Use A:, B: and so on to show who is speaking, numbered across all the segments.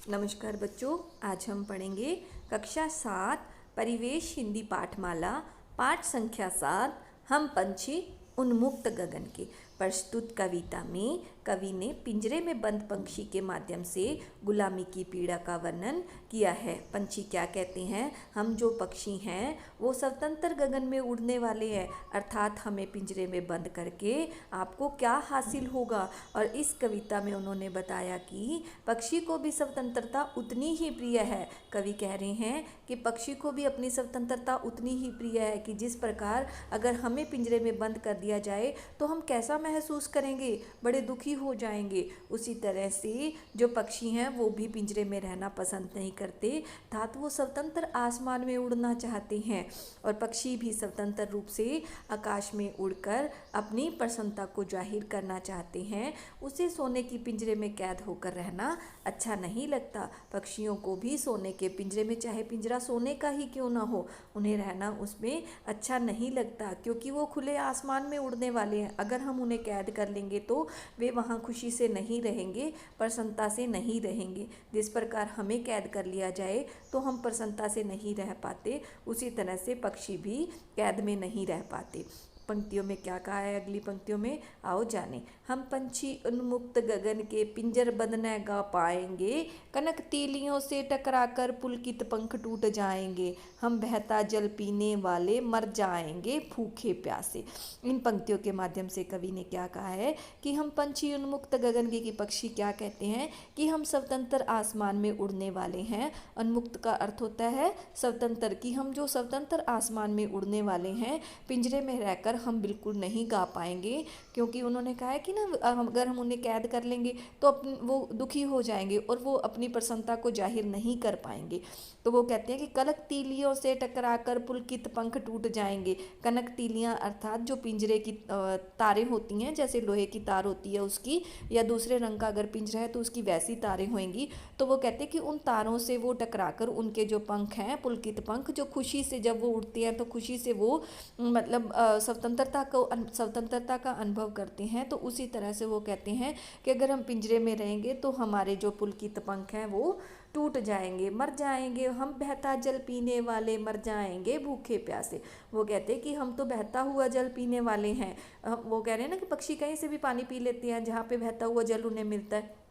A: नमस्कार बच्चों, आज हम पढ़ेंगे कक्षा 7 परिवेश हिंदी पाठमाला पाठ संख्या 7 हम पंछी उन्मुक्त गगन के। प्रस्तुत कविता में कवि ने पिंजरे में बंद पंछी के माध्यम से गुलामी की पीड़ा का वर्णन किया है। पंछी क्या कहते हैं? हम जो पक्षी हैं वो स्वतंत्र गगन में उड़ने वाले हैं, अर्थात हमें पिंजरे में बंद करके आपको क्या हासिल होगा। और इस कविता में उन्होंने बताया कि पक्षी को भी स्वतंत्रता उतनी ही प्रिय है। कवि कह रहे हैं कि पक्षी को भी अपनी स्वतंत्रता उतनी ही प्रिय है कि जिस प्रकार अगर हमें पिंजरे में बंद कर दिया जाए तो हम कैसा महसूस करेंगे, बड़े दुखी हो जाएंगे। उसी तरह से जो पक्षी हैं वो भी पिंजरे में रहना पसंद नहीं करते, अर्थात वो स्वतंत्र आसमान में उड़ना चाहते हैं। और पक्षी भी स्वतंत्र रूप से आकाश में उड़कर अपनी प्रसन्नता को जाहिर करना चाहते हैं। उसे सोने की पिंजरे में कैद होकर रहना अच्छा नहीं लगता। पक्षियों को भी सोने के पिंजरे में, चाहे पिंजरा सोने का ही क्यों ना हो, उन्हें रहना उसमें अच्छा नहीं लगता, क्योंकि वो खुले आसमान में उड़ने वाले हैं। अगर हम उन्हें कैद कर लेंगे तो वे वहाँ खुशी से नहीं रहेंगे, प्रसन्नता से नहीं रहेंगे। जिस प्रकार हमें कैद कर लिया जाए तो हम प्रसन्नता से नहीं रह पाते, उसी तरह से पक्षी भी कैद में नहीं रह पाते। पंक्तियों में क्या कहा है? अगली पंक्तियों में आओ जाने। हम पंछी उन्मुक्त गगन के पिंजर बंद न गा पाएंगे, कनक तीलियों से टकराकर पुलकित पंख टूट जाएंगे। हम बहता जल पीने वाले मर जाएंगे भूखे प्यासे। इन पंक्तियों के माध्यम से कवि ने क्या कहा है कि हम पंछी उन्मुक्त गगन के, पक्षी क्या कहते हैं कि हम स्वतंत्र आसमान में उड़ने वाले हैं। उन्मुक्त का अर्थ होता है स्वतंत्र, कि हम जो स्वतंत्र आसमान में उड़ने वाले हैं, पिंजरे में रहकर हम बिल्कुल नहीं गा पाएंगे। क्योंकि उन्होंने कहा है कि ना, अगर हम उन्हें कैद कर लेंगे तो वो दुखी हो जाएंगे और वो अपनी प्रसन्नता को जाहिर नहीं कर पाएंगे। तो वो कहते हैं कि कनक तीलियों से टकराकर पुलकित पंख टूट जाएंगे। कनक तीलियां अर्थात जो पिंजरे की तारें होती हैं, जैसे लोहे की तार होती है उसकी, या दूसरे रंग का अगर पिंजरा है तो उसकी वैसी तारें होंगी। तो वो कहते हैं कि उन तारों से वो टकराकर उनके जो पंख हैं, पुलकित पंख, जो खुशी से जब वो उड़ते हैं तो खुशी से वो मतलब स्वतंत्रता का अनुभव करते हैं। तो उसी तरह से वो कहते हैं कि अगर हम पिंजरे में रहेंगे तो हमारे जो पुलकित पंख हैं वो टूट जाएंगे, मर जाएंगे। हम बहता जल पीने वाले मर जाएंगे भूखे प्यासे। वो कहते हैं कि हम तो बहता हुआ जल पीने वाले हैं। वो कह रहे हैं ना कि पक्षी कहीं से भी पानी पी लेते हैं जहाँ पे बहता हुआ जल उन्हें मिलता है।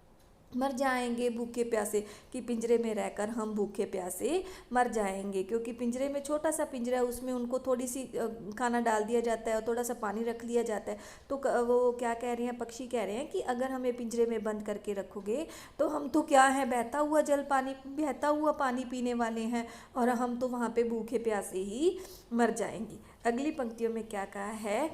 A: मर जाएंगे भूखे प्यासे, कि पिंजरे में रहकर हम भूखे प्यासे मर जाएंगे। क्योंकि पिंजरे में, छोटा सा पिंजरा है, उसमें उनको थोड़ी सी खाना डाल दिया जाता है और थोड़ा सा पानी रख लिया जाता है। तो वो क्या कह रहे हैं, पक्षी कह रहे हैं कि अगर हमें पिंजरे में बंद करके रखोगे तो हम तो क्या है, बहता हुआ पानी पीने वाले हैं, और हम तो वहाँ पे भूखे प्यासे ही मर जाएंगे। अगली पंक्तियों में क्या कहा है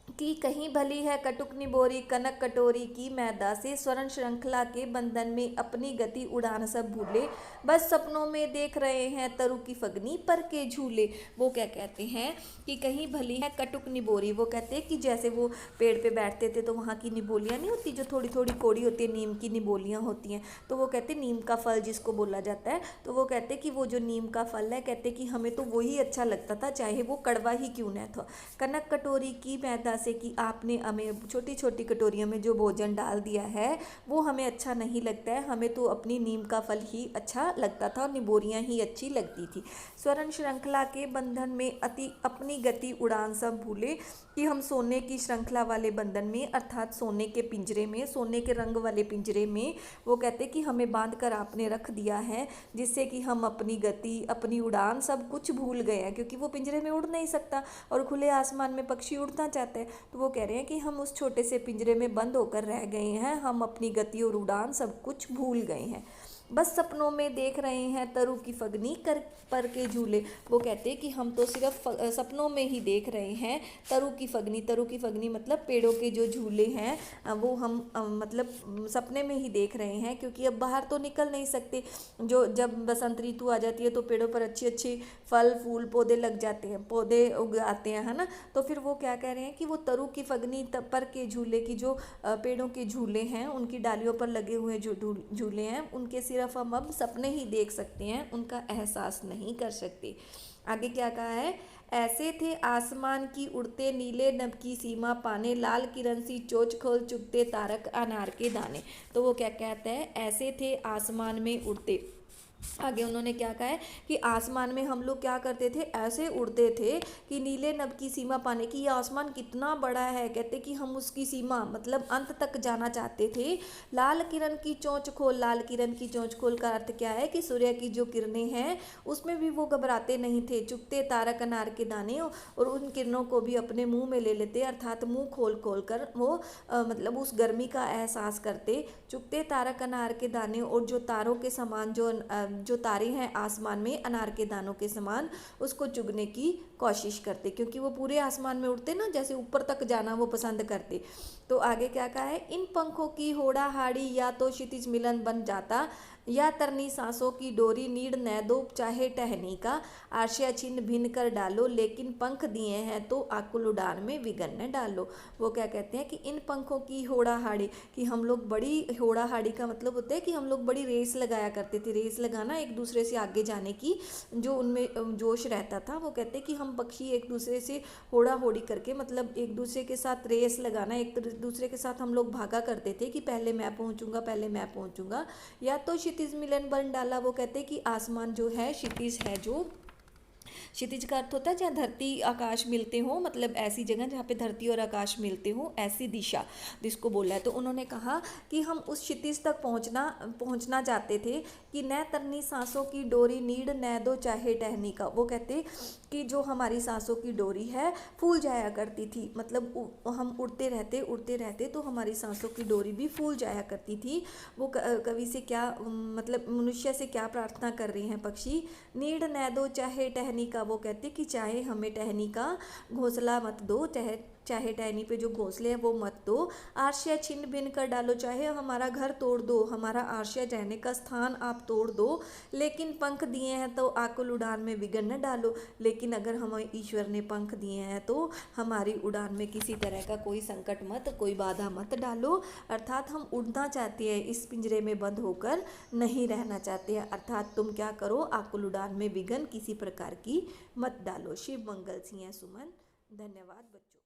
A: कि कहीं भली है कटुक निबोरी कनक कटोरी की मैदा से, स्वर्ण श्रृंखला के बंधन में अपनी गति उड़ान सब भूले, बस सपनों में देख रहे हैं तरु की फगनी पर के झूले। वो क्या कहते हैं कि कहीं भली है कटुक निबोरी। वो कहते हैं कि जैसे वो पेड़ पे बैठते थे तो वहाँ की निबोलियाँ नहीं होती, जो थोड़ी थोड़ी कोड़ी होती है, नीम की निबोलियाँ होती हैं। तो वो कहते हैं नीम का फल जिसको बोला जाता है, तो वो कहते हैं कि वो जो नीम का फल है, कहते कि हमें तो वही अच्छा लगता था, चाहे वो कड़वा ही क्यों न था। कनक कटोरी की मैदा से, कि आपने हमें छोटी छोटी कटोरियों में जो भोजन डाल दिया है वो हमें अच्छा नहीं लगता है, हमें तो अपनी नीम का फल ही अच्छा लगता था और निबोरियाँ ही अच्छी लगती थी। स्वर्ण श्रृंखला के बंधन में अपनी गति उड़ान सब भूले, कि हम सोने की श्रृंखला वाले बंधन में, अर्थात सोने के पिंजरे में, सोने के रंग वाले पिंजरे में, वो कहते कि हमें बांध कर आपने रख दिया है, जिससे कि हम अपनी गति, अपनी उड़ान सब कुछ भूल गए हैं। क्योंकि वो पिंजरे में उड़ नहीं सकता और खुले आसमान में पक्षी उड़ना चाहते हैं। तो वो कह रहे हैं कि हम उस छोटे से पिंजरे में बंद होकर रह गए हैं, हम अपनी गति और उड़ान सब कुछ भूल गए हैं। बस सपनों में देख रहे हैं तरु की फगनी कर पर के झूले। वो कहते हैं कि हम तो सिर्फ सपनों में ही देख रहे हैं तरु की फगनी। तरु की फगनी मतलब पेड़ों के जो झूले हैं वो हम मतलब सपने में ही देख रहे हैं, क्योंकि अब बाहर तो निकल नहीं सकते। जो जब बसंत ऋतु आ जाती है तो पेड़ों पर अच्छे अच्छे फल फूल पौधे लग जाते हैं, पौधे उग आते हैं, है ना। तो फिर वो क्या कह रहे हैं कि वो तरु की फगनी पर के झूले, की जो पेड़ों के झूले हैं, उनकी डालियों पर लगे हुए जो झूले हैं, उनके सिर्फ हम अब सपने ही देख सकते हैं, उनका एहसास नहीं कर सकते। आगे क्या कहा है, ऐसे थे आसमान की उड़ते नीले नभ की सीमा पाने, लाल किरण सी चोंच खोल चुगते तारक अनार के दाने। तो वो क्या कहता है, ऐसे थे आसमान में उड़ते। आगे उन्होंने क्या कहा है कि आसमान में हम लोग क्या करते थे, ऐसे उड़ते थे कि नीले नभ की सीमा पाने की, ये आसमान कितना बड़ा है, कहते कि हम उसकी सीमा मतलब अंत तक जाना चाहते थे। लाल किरण की चोंच खोल, लाल किरण की चोंच खोल का अर्थ क्या है कि सूर्य की जो किरणें हैं उसमें भी वो घबराते नहीं थे। चुगते तारक अनार के दाने, और उन किरणों को भी अपने मुंह में ले लेते, अर्थात मुंह खोल खोल कर वो मतलब उस गर्मी का एहसास करते। चुगते तारक अनार के दाने, और जो तारों के समान जो तारे हैं आसमान में अनार के दानों के समान, उसको चुगने की कोशिश करते, क्योंकि वो पूरे आसमान में उड़ते ना, जैसे ऊपर तक जाना वो पसंद करते। तो आगे क्या कहा है, इन पंखों की होड़ा हाड़ी या तो क्षितिज मिलन बन जाता, या तरनी सांसों की डोरी नीड़ न दो चाहे टहनी का, आशिया छिन्न भिन्न कर डालो, लेकिन पंख दिए हैं तो आकुल उड़ान में विघन न डालो। वो क्या कहते हैं कि इन पंखों की होड़ा हाड़ी, कि हम लोग बड़ी, होड़ा हाड़ी का मतलब होता है कि हम लोग बड़ी रेस लगाया करते थे। रेस लगाना, एक दूसरे से आगे जाने की जो उनमें जोश रहता था। वो कहते हैं कि हम पक्षी एक दूसरे से होड़ा होड़ी करके, मतलब एक दूसरे के साथ रेस लगाना, एक दूसरे के साथ हम लोग भागा करते थे कि पहले मैं पहुंचूंगा, पहले मैं पहुंचूंगा। या तो क्षितिज मिलन बन डाला, वो कहते हैं कि आसमान जो है, क्षितिज है जो, क्षितिज का अर्थ होता है जहाँ धरती आकाश मिलते हो, मतलब ऐसी जगह जहाँ पे धरती और आकाश मिलते हो, ऐसी दिशा जिसको बोला है। तो उन्होंने कहा कि हम उस क्षितिज तक पहुँचना चाहते थे कि न तरनी सांसों की डोरी नीड़ न दो चाहे टहनी का। वो कहते कि जो हमारी सांसों की डोरी है फूल जाया करती थी, मतलब हम उड़ते रहते तो हमारी सांसों की डोरी भी फूल जाया करती थी। वो कवि से क्या मतलब मनुष्य से क्या प्रार्थना कर रही हैं पक्षी, नीड़ न दो चाहे टहनी का। वो कहते कि चाहे हमें टहनी का घोंसला मत दो, चाहे टहनी पे जो घोंसले हैं वो मत दो, आश्रय छिन्न भिन्न कर डालो, चाहे हमारा घर तोड़ दो, हमारा आश्रय रहने का स्थान आप तोड़ दो, लेकिन पंख दिए हैं तो आकुल उड़ान में विघन न डालो। लेकिन अगर हमें ईश्वर ने पंख दिए हैं तो हमारी उड़ान में किसी तरह का कोई संकट मत, कोई बाधा मत डालो। अर्थात हम उड़ना चाहते हैं, इस पिंजरे में बंद होकर नहीं रहना चाहते हैं। अर्थात तुम क्या करो, आकुल उड़ान में विघन किसी प्रकार की मत डालो। शिव मंगल सिंह सुमन। धन्यवाद बच्चों।